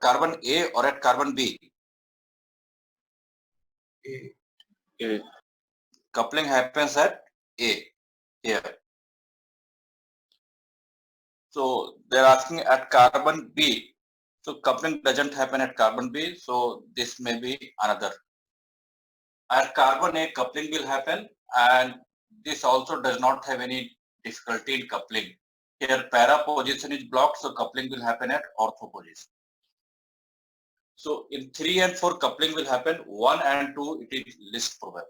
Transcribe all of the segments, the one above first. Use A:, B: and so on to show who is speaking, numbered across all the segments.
A: carbon A or at carbon B?
B: A.
A: Coupling happens at A, here. So they're asking at carbon B. So coupling doesn't happen at carbon B, so this may be another. At carbon A, coupling will happen, and this also does not have any difficulty in coupling. Here para position is blocked, so coupling will happen at ortho position. So in 3 and 4, coupling will happen. 1 and 2, it is least probable.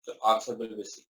A: So answer will be C.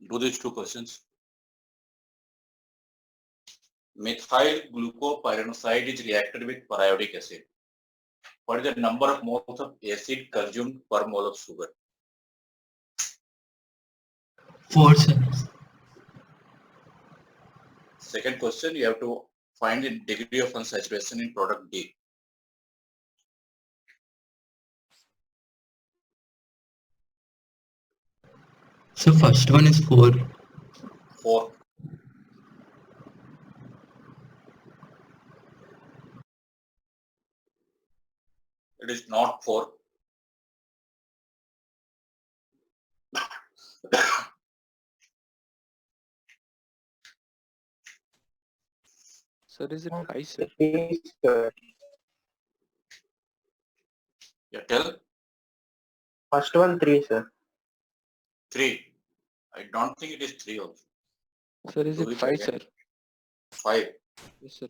A: Do these 2 questions. Methyl glucopyranoside is reacted with periodic acid. What is the number of moles of acid consumed per mole of sugar?
B: 4, sir.
A: Second question, you have to find the degree of unsaturation in product D.
B: So first one is 4.
A: 4. It is not 4.
C: Sir, is it 5, sir?
D: 3, sir.
A: Yeah, tell.
D: First one 3, sir.
A: 3. I don't think it is 3 also.
C: Sir, is
A: Do
C: it
A: it
C: 5,
A: again.
C: sir?
A: 5.
C: Yes, sir.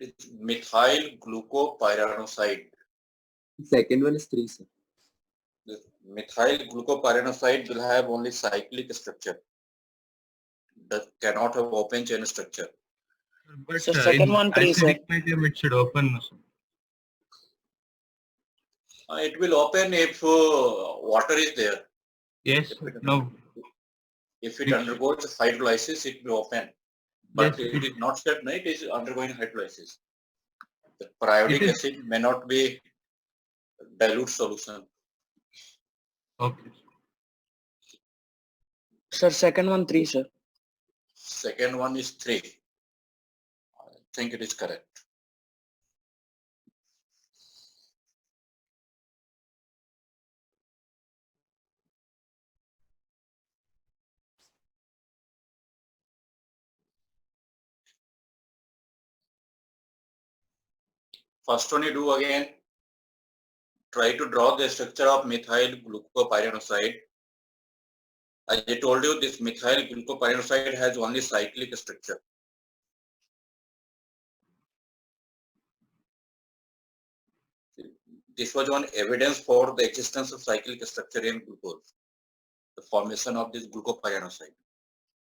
A: It's methyl glucopyranoside.
E: Second one is 3, sir.
A: The methyl glucopyranoside will have only cyclic structure. That cannot have open chain structure.
B: But
F: So second one, 3, sir.
B: acidic medium, it should open. No, sir.
A: It will open if water is there.
B: Yes,
A: If it,
B: no.
A: if it
B: Which-
A: undergoes hydrolysis, it will open. But
B: Yes,
A: it is not said, no, it is undergoing hydrolysis. The periodic
B: It is-
A: acid may not be dilute solution.
B: Okay.
F: Sir, second one, 3, sir.
A: Second one is 3. I think it is correct. First one you do again. Try to draw the structure of methyl glucopyranoside. As I told you, this methyl glucopyranoside has only cyclic structure. This was one evidence for the existence of cyclic structure in glucose. The formation of this glucopyranoside.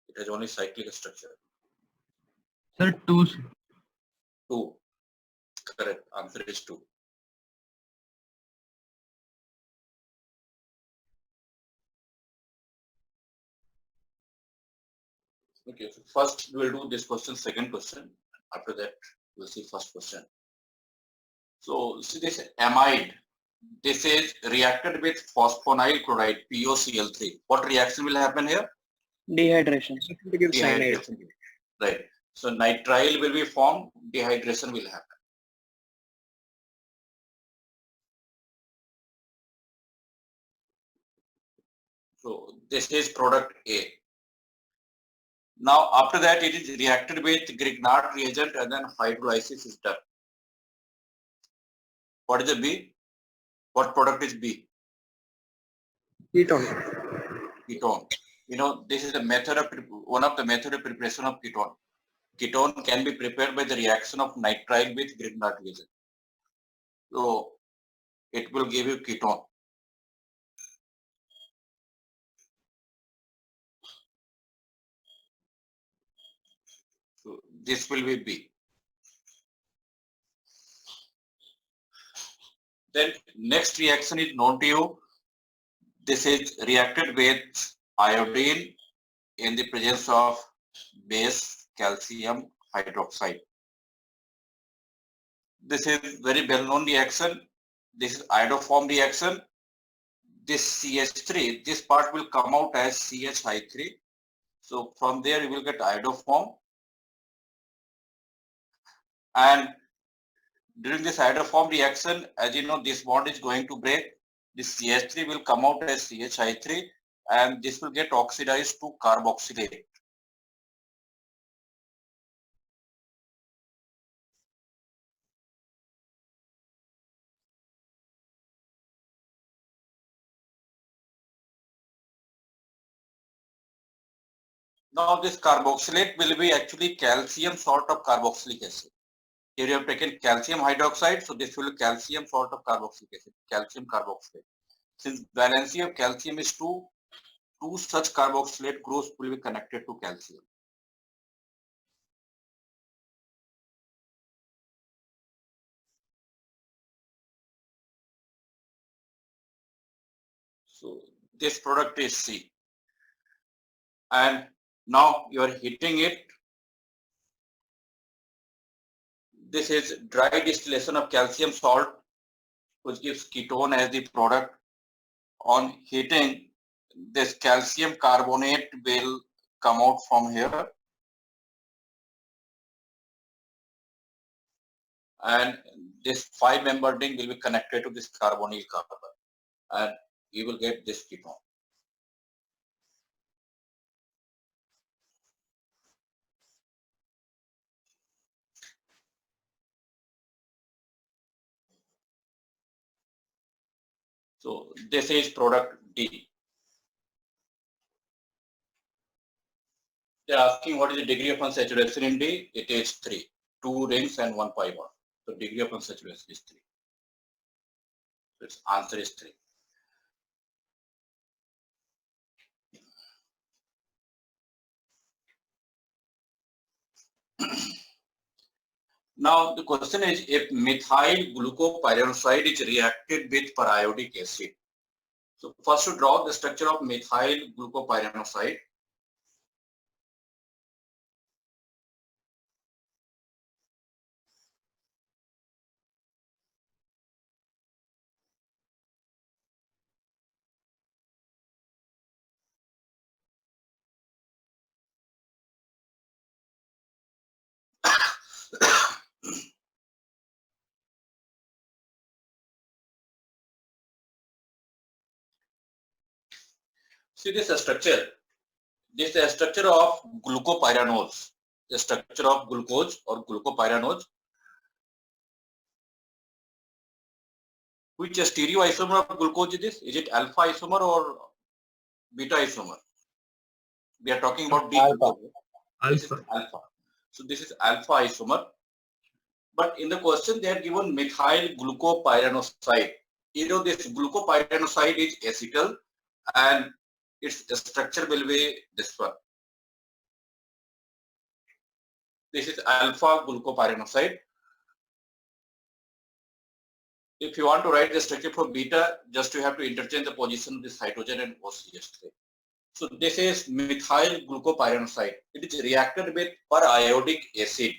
A: It has only cyclic structure.
B: Sir, 2, sir.
A: 2. Correct. Answer is 2. Okay, so first we will do this question, second question. After that, we'll see first question. So see this amide. This is reacted with phosphonyl chloride, POCl3. What reaction will happen here?
F: Dehydration.
D: To give cyanide.
A: Dehydration. Right. So nitrile will be formed, dehydration will happen. So this is product A. Now after that it is reacted with Grignard reagent and then hydrolysis is done. What is the B? What product is B?
D: Ketone.
A: Ketone. You know, this is the method of one of the method of preparation of ketone. Ketone can be prepared by the reaction of nitrile with Grignard reagent. So it will give you ketone. So this will be B. Then next reaction is known to you. This is reacted with iodine in the presence of base calcium hydroxide. This is very well known reaction. This is iodoform reaction. This CH3, this part will come out as CHI3. So from there you will get iodoform. And during this iodoform reaction, as you know, this bond is going to break. This CH3 will come out as CHI3 and this will get oxidized to carboxylate. Now this carboxylate will be actually calcium salt of carboxylic acid. Here you have taken calcium hydroxide, so this will be calcium salt of carboxylic acid, calcium carboxylate. Since valency of calcium is 2, 2 such carboxylate groups will be connected to calcium. So this product is C. And now you are heating it. This is dry distillation of calcium salt, which gives ketone as the product. On heating, this calcium carbonate will come out from here, and this 5-membered ring will be connected to this carbonyl carbon, and you will get this ketone. So this is product D. They're asking what is the degree of unsaturation in D? It is 3. 2 rings and 1 pi bond. So degree of unsaturation is 3. So its answer is 3. Now the question is, if methyl glucopyranoside is reacted with periodic acid. So first to draw the structure of methyl glucopyranoside. See this structure. This is the structure of glucopyranose. The structure of glucose or glucopyranose. Which stereoisomer of glucose is this? Is it alpha isomer or beta isomer? We are talking about D.
D: Alpha.
A: This is
B: Alpha.
A: alpha. So this is alpha isomer. But in the question they are given methyl glucopyranoside. You know this glucopyranoside is acetal and its structure will be this one. This is alpha glucopyranoside. If you want to write the structure for beta, just you have to interchange the position of this hydrogen and OCH3. So this is methyl glucopyranoside. It is reacted with periodic acid.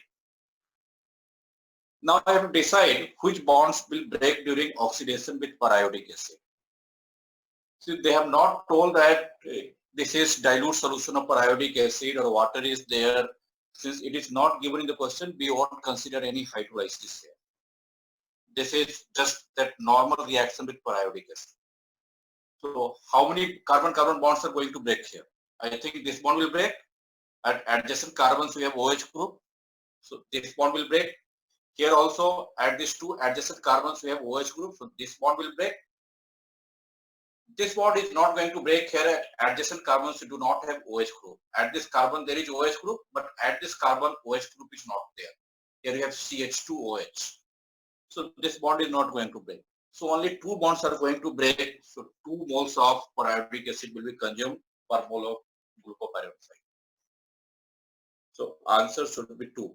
A: Now I have to decide which bonds will break during oxidation with periodic acid. So they have not told that this is dilute solution of periodic acid or water is there. Since it is not given in the question, we won't consider any hydrolysis here. This is just that normal reaction with periodic acid. So how many carbon-carbon bonds are going to break here? I think this bond will break. At adjacent carbons we have OH group. So this bond will break. Here also at these 2 adjacent carbons we have OH group. So this bond will break. This bond is not going to break here at adjacent carbons. We do not have OH group. At this carbon there is OH group, but at this carbon OH group is not there. Here we have CH2OH. So this bond is not going to break. So only 2 bonds are going to break. So 2 moles of periodic acid will be consumed per mole of glucopyranoside. So answer should be 2.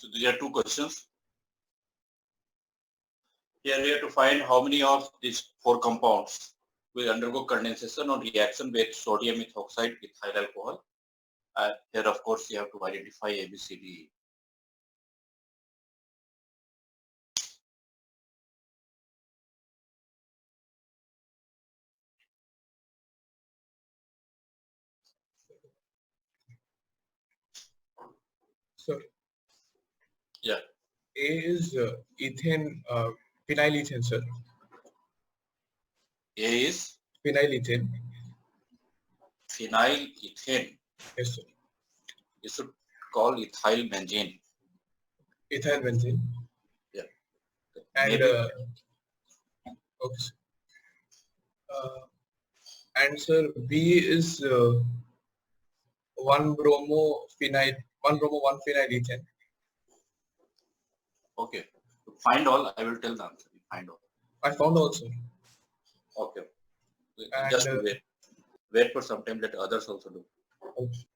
A: So these are two questions. Here we have to find how many of these four compounds will undergo condensation on reaction with sodium ethoxide ethyl alcohol. Here, of course, you have to identify A, B, C, D, E.
G: Sir,
A: Yeah.
G: A is ethane, phenyl ethane, sir.
A: A is
G: Phenyl ethane.
A: phenyl ethane.
G: Yes, sir.
A: You should call ethyl benzene.
G: Ethyl benzene.
A: Yeah.
G: And
A: Maybe.
G: okay. Sir. And sir, B is 1-bromo 1-bromo 1-phenyl ethane.
A: Okay. To find all, I will tell the answer. Find all.
G: I found also.
A: Okay.
G: And,
A: Just wait. Wait for some time. Let others also do.
G: Okay.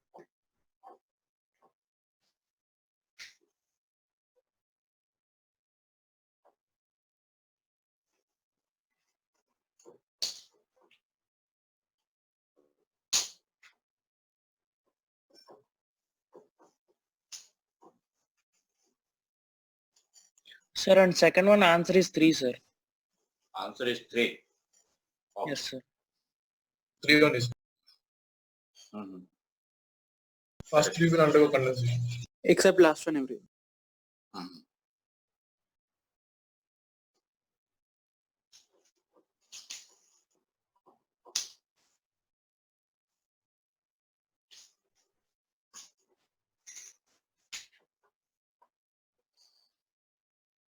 F: Sir, and second one answer is 3, sir.
A: Answer is 3. Okay.
F: Yes, sir.
G: 3-1 is.
A: Mhm.
G: First 3 will undergo condensation.
H: Except last one, every.
A: Mhm.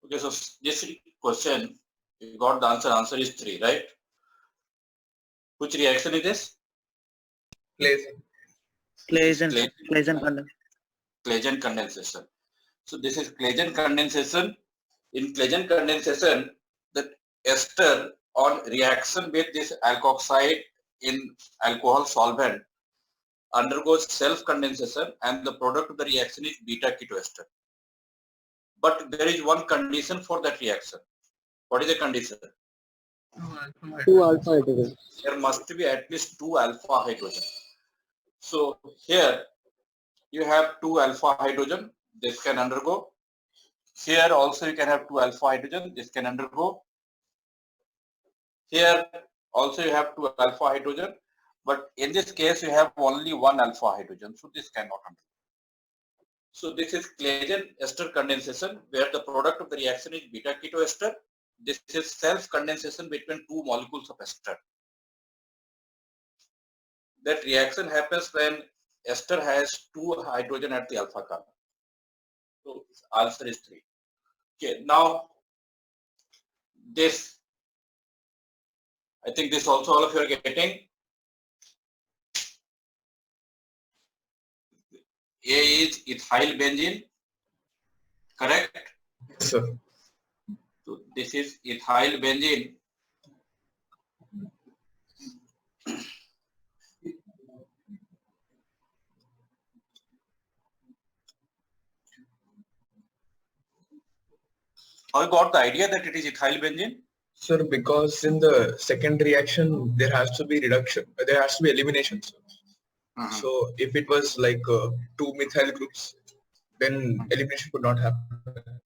A: Okay, so this question, you got the answer. Answer is 3, right? Which reaction is this?
G: Place.
F: Claisen
A: Claisen
F: condensation.
A: Claisen condensation. So this is Claisen condensation. In Claisen condensation, the ester on reaction with this alkoxide in alcohol solvent undergoes self-condensation, and the product of the reaction is beta ketoester. But there is one condition for that reaction. What is the condition?
H: 2 alpha hydrogen.
A: There must be at least 2 alpha hydrogen. So here you have 2 alpha hydrogen. This can undergo. Here also you can have 2 alpha hydrogen. This can undergo. Here also you have 2 alpha hydrogen. But in this case you have only 1 alpha hydrogen. So this cannot undergo. So this is Claisen ester condensation, where the product of the reaction is beta ketoester. This is self-condensation between 2 molecules of ester. That reaction happens when ester has 2 hydrogen at the alpha carbon. So answer is 3. Okay, now this, I think this also all of you are getting. A is ethyl benzene, correct?
G: Yes, sir.
A: So this is ethyl benzene. How you got the idea that it is ethyl benzene?
G: Sir, because in the second reaction there has to be reduction. There has to be elimination. Sir. So if it was like 2 methyl groups, then elimination could not happen.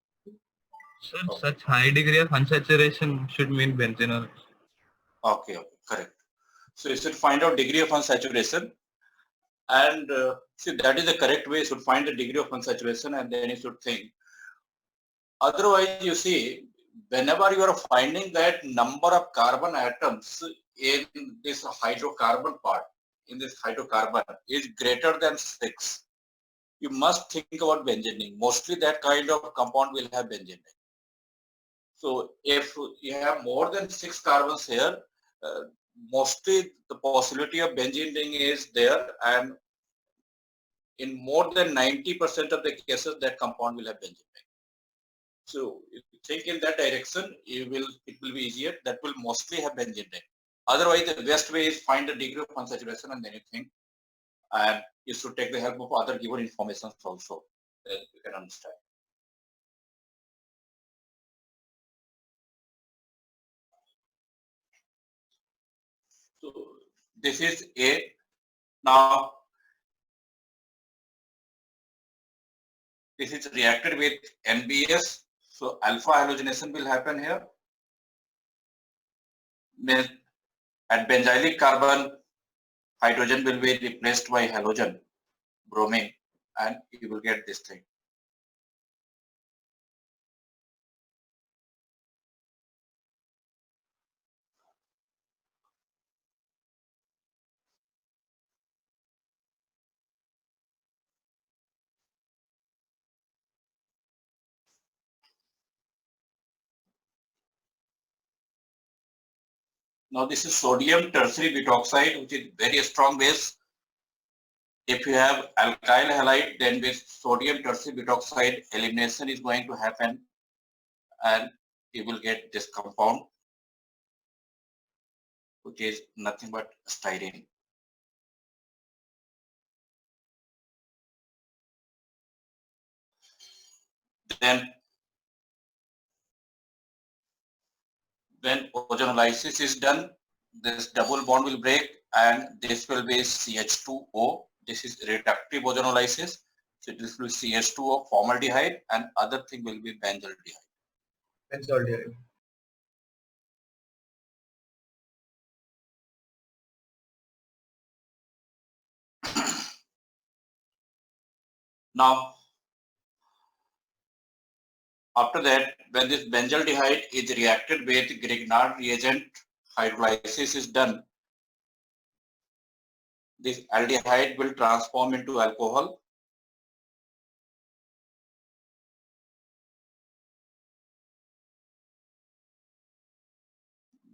B: So such high degree of unsaturation should mean benzene.
A: Okay, correct. So you should find out degree of unsaturation, and see, that is the correct way. You should find the degree of unsaturation, and then you should think. Otherwise, you see, whenever you are finding that number of carbon atoms in this hydrocarbon part, in this hydrocarbon is greater than 6, you must think about benzening. Mostly that kind of compound will have benzene. So if you have more than 6 carbons here, mostly the possibility of benzene ring is there, and in more than 90% of the cases that compound will have benzene ring. So if you think in that direction, it will be easier. That will mostly have benzene ring. Otherwise, the best way is find the degree of unsaturation and then you think, and you should take the help of other given information also that you can understand. So this is A. Now this is reacted with NBS. So alpha halogenation will happen here. At benzylic carbon, hydrogen will be replaced by halogen, bromine, and you will get this thing. Now this is sodium tertiary butoxide, which is very strong base. If you have alkyl halide, then with sodium tertiary butoxide, elimination is going to happen, and you will get this compound, which is nothing but styrene. Then when ozonolysis is done, this double bond will break and this will be CH2O. This is reductive ozonolysis. So this will be CH2O formaldehyde and other thing will be benzaldehyde.
G: Benzaldehyde.
A: Now, after that, when this benzaldehyde is reacted with Grignard reagent, hydrolysis is done. This aldehyde will transform into alcohol.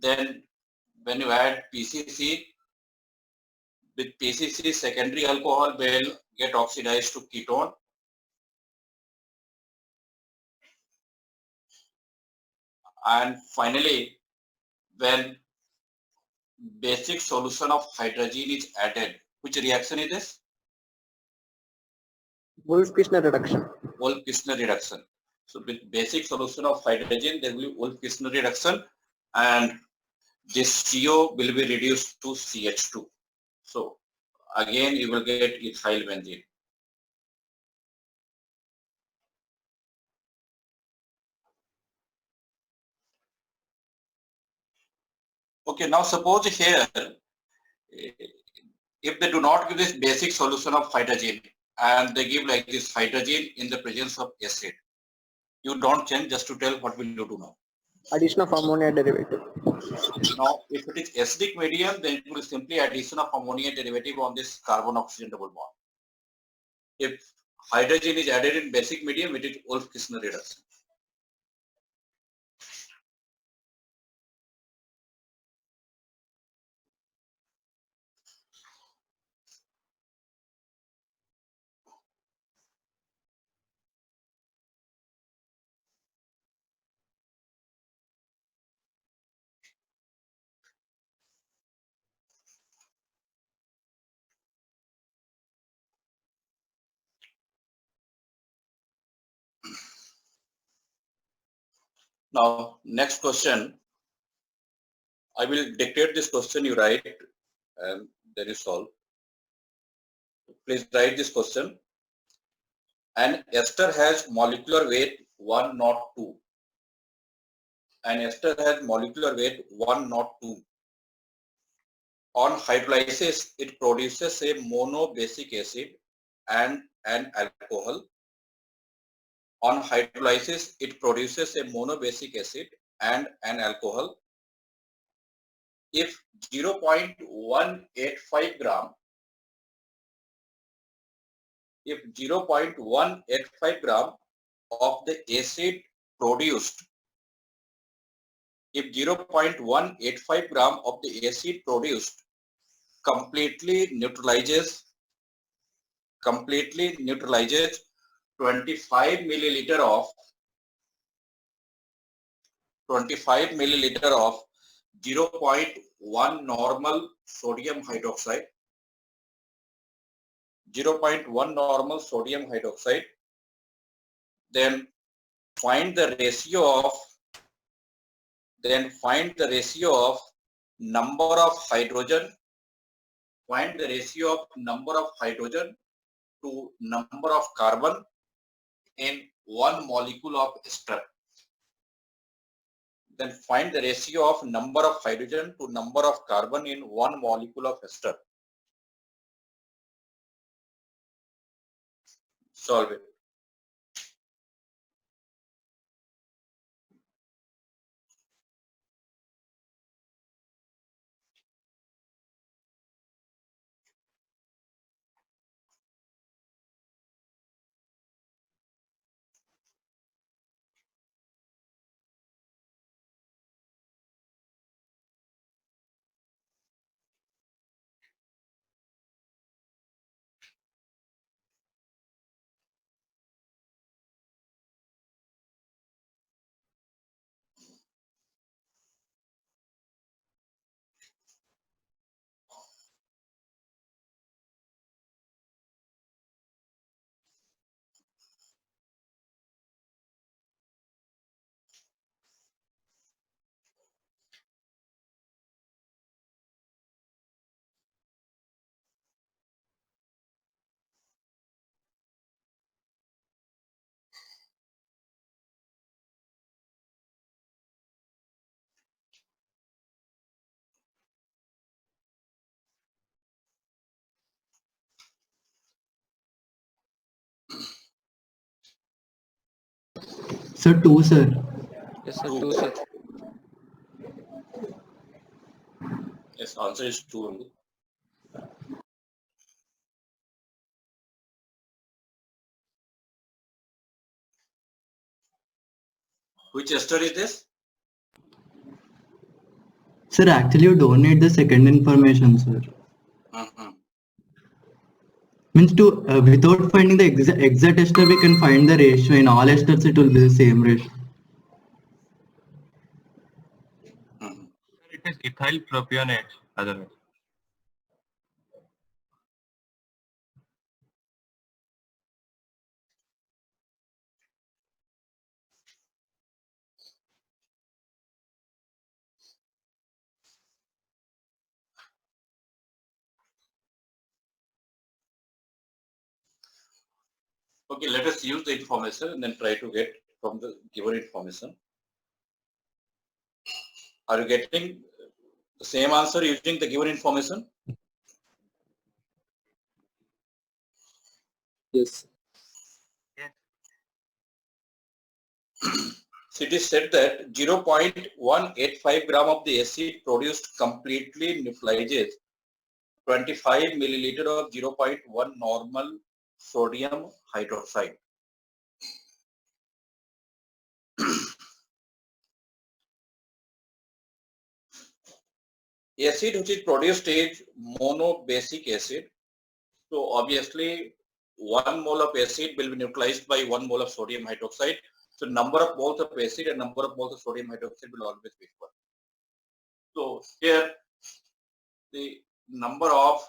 A: Then when you add PCC, with PCC secondary alcohol will get oxidized to ketone. And finally, when basic solution of hydrogen is added, which reaction is this?
D: Wolff-Kishner reduction.
A: Wolff-Kishner reduction. So with basic solution of hydrogen, there will be Wolff-Kishner reduction, and this CO will be reduced to CH2. So again, you will get ethyl benzene. Okay, now suppose here, if they do not give this basic solution of hydrogen and they give like this hydrogen in the presence of acid, you don't change, just to tell what will you do now.
D: Addition of ammonia derivative.
A: Now, if it is acidic medium, then it will simply addition of ammonia derivative on this carbon-oxygen double bond. If hydrogen is added in basic medium, it is Wolff-Kishner reduction. Now, next question. I will dictate this question, you write, and then you solve. Please write this question. An ester has molecular weight 102. An ester has molecular weight 102. On hydrolysis, it produces a monobasic acid and an alcohol. On hydrolysis, it produces a monobasic acid and an alcohol. If 0.185 gram, of the acid produced, completely neutralizes 25 milliliter of 0.1 normal sodium hydroxide, 0.1 normal sodium hydroxide, then find the ratio of number of hydrogen, find the ratio of number of hydrogen to number of carbon in one molecule of ester. Then find the ratio of number of hydrogen to number of carbon in one molecule of ester. Solve it.
E: Sir, 2, sir.
C: Yes, sir.
A: Two.
C: 2, sir.
A: Yes, answer is 2 only. Which ester is this?
E: Sir, actually you don't need the second information, sir. Means to without finding the exact ester, we can find the ratio. In all esters, it will be the same ratio.
B: It is ethyl propionate otherwise.
A: Okay, let us use the information and then try to get from the given information. Are you getting the same answer using the given information?
E: Yes.
A: So it is said that 0.185 gram of the acid produced completely neutralizes 25 milliliter of 0.1 normal sodium hydroxide. Acid which is produced is monobasic acid. So obviously 1 mole of acid will be neutralized by 1 mole of sodium hydroxide. So number of moles of acid and number of moles of sodium hydroxide will always be equal. So here the number of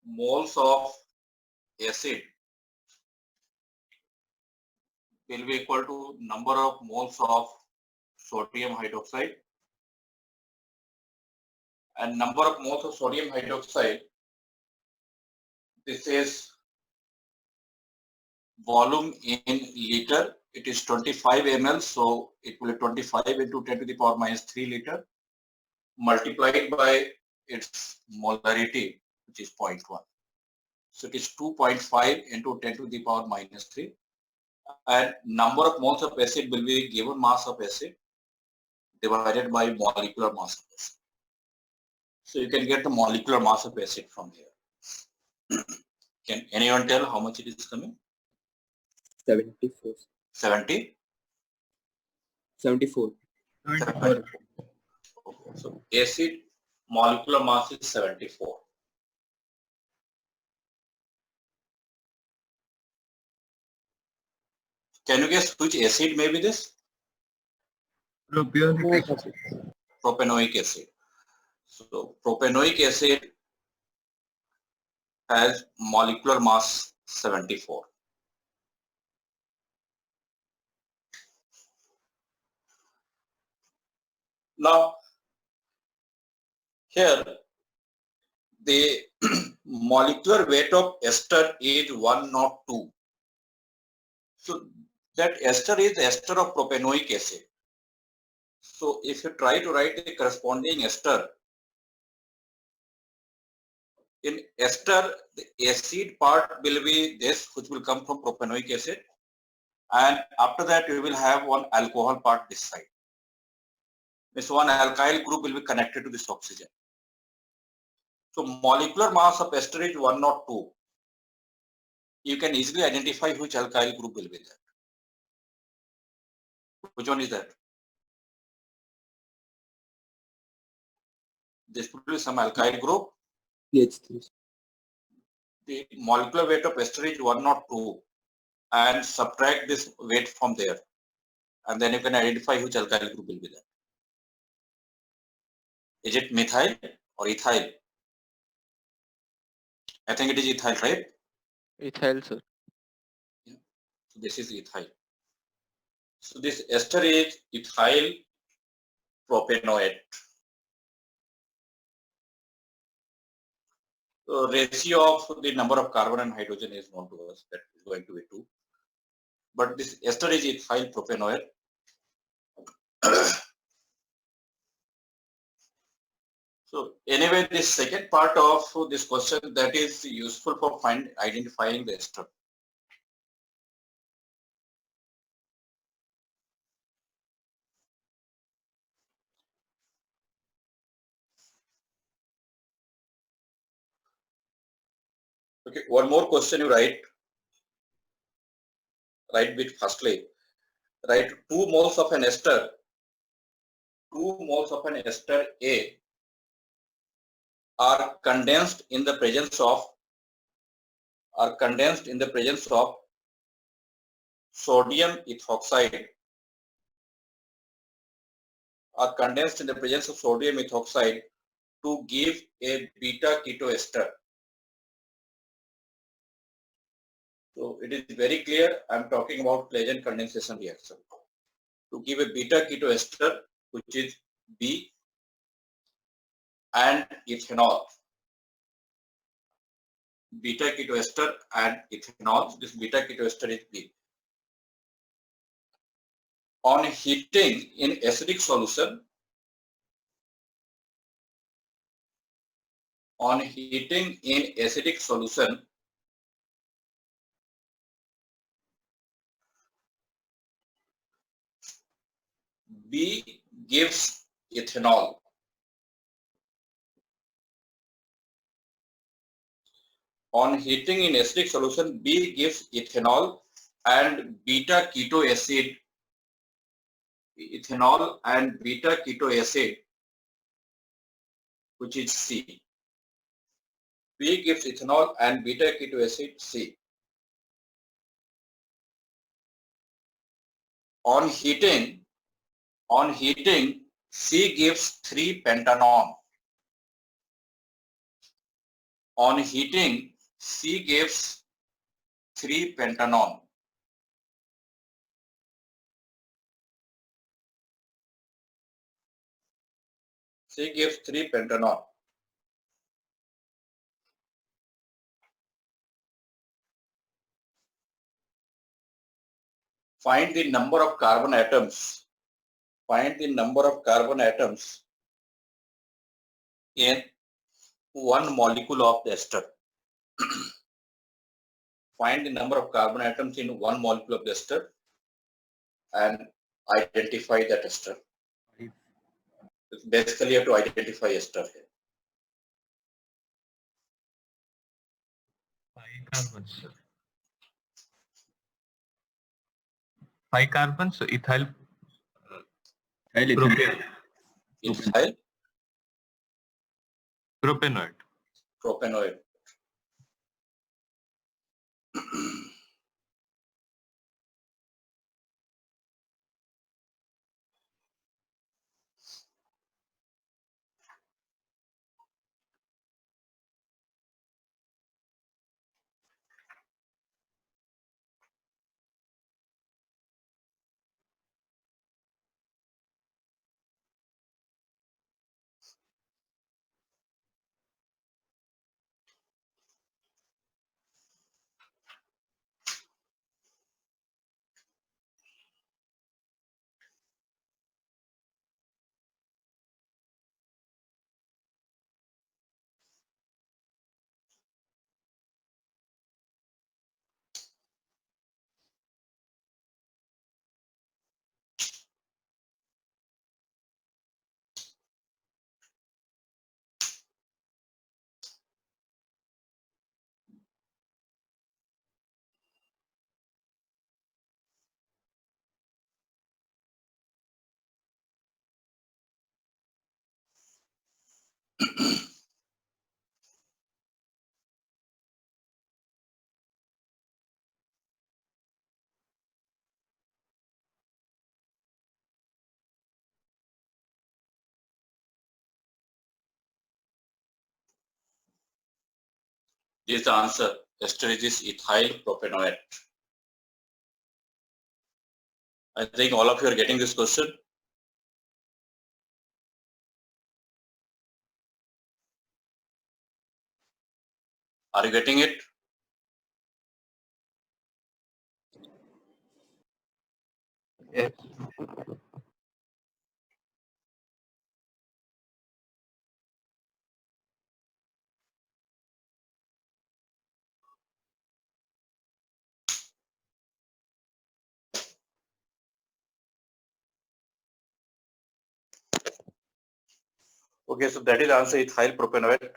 A: moles of acid will be equal to number of moles of sodium hydroxide, and number of moles of sodium hydroxide, this is volume in liter. It is 25 ml, so it will be 25 into 10 to the power minus 3 liter multiplied by its molarity, which is 0.1. So it is 2.5 into 10 to the power minus 3, and number of moles of acid will be given mass of acid divided by molecular mass of acid. So you can get the molecular mass of acid from here. Can anyone tell how much it is coming?
E: 74.
A: 70?
E: 74.
A: 74. Okay. So acid molecular mass is 74. Can you guess which acid may be this?
B: Propionic acid.
A: Propanoic acid. So propanoic acid has molecular mass 74. Now here the molecular weight of ester is 102. So that ester is ester of propanoic acid. So if you try to write the corresponding ester, in ester the acid part will be this, which will come from propanoic acid, and after that you will have one alcohol part this side. This one alkyl group will be connected to this oxygen. So molecular mass of ester is 102. You can easily identify which alkyl group will be there. Which one is that? This will be some alkyl group.
H: PH3.
A: The molecular weight of ester is 102, and subtract this weight from there, and then you can identify which alkyl group will be there. Is it methyl or ethyl? I think it is ethyl, right?
C: Ethyl, sir.
A: So this is ethyl. So this ester is ethyl propanoate. So ratio of the number of carbon and hydrogen is known to us, that is going to be 2. But this ester is ethyl propanoate. So anyway, this second part of this question, that is useful for identifying the ester. Okay, one more question you write. Write bit firstly. Write 2 moles of an ester. 2 moles of an ester A are condensed in the presence of sodium ethoxide. Are condensed in the presence of sodium ethoxide to give a beta keto ester. So it is very clear, I'm talking about Claisen condensation reaction. To give a beta keto ester, which is B, and ethanol. Beta keto ester and ethanol. This beta keto ester is B. On heating in acidic solution, B gives ethanol. On heating in acidic solution, B gives ethanol and beta keto acid. Ethanol and beta keto acid, which is C. B gives ethanol and beta keto acid, C. On heating, C gives 3-pentanone. On heating, C gives 3-pentanone. C gives 3-pentanone. Find the number of carbon atoms. Find the number of carbon atoms in one molecule of the ester. Find the number of carbon atoms in one molecule of the ester and identify that ester. Basically, you have to identify ester here.
B: 5 carbons, sir. 5 carbons, so ethyl propanoate.
A: Ethyl propanoate. This is the answer. Ester is ethyl propanoate. I think all of you are getting this question. Are you getting it?
B: Yes.
A: Okay, so that is answer ethyl propanoate.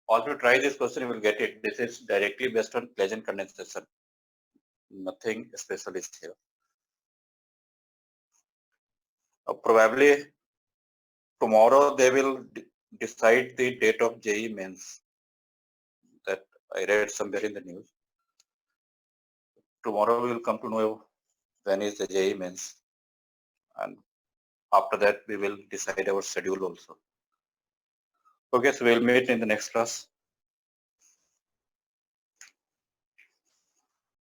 A: All to try this question, you will get it. This is directly based on Claisen condensation. Nothing special is here. Probably tomorrow they will decide the date of JEE mains. That I read somewhere in the news. Tomorrow we will come to know when is the JEE mains, and after that we will decide our schedule also. Okay, so we'll meet in the next class.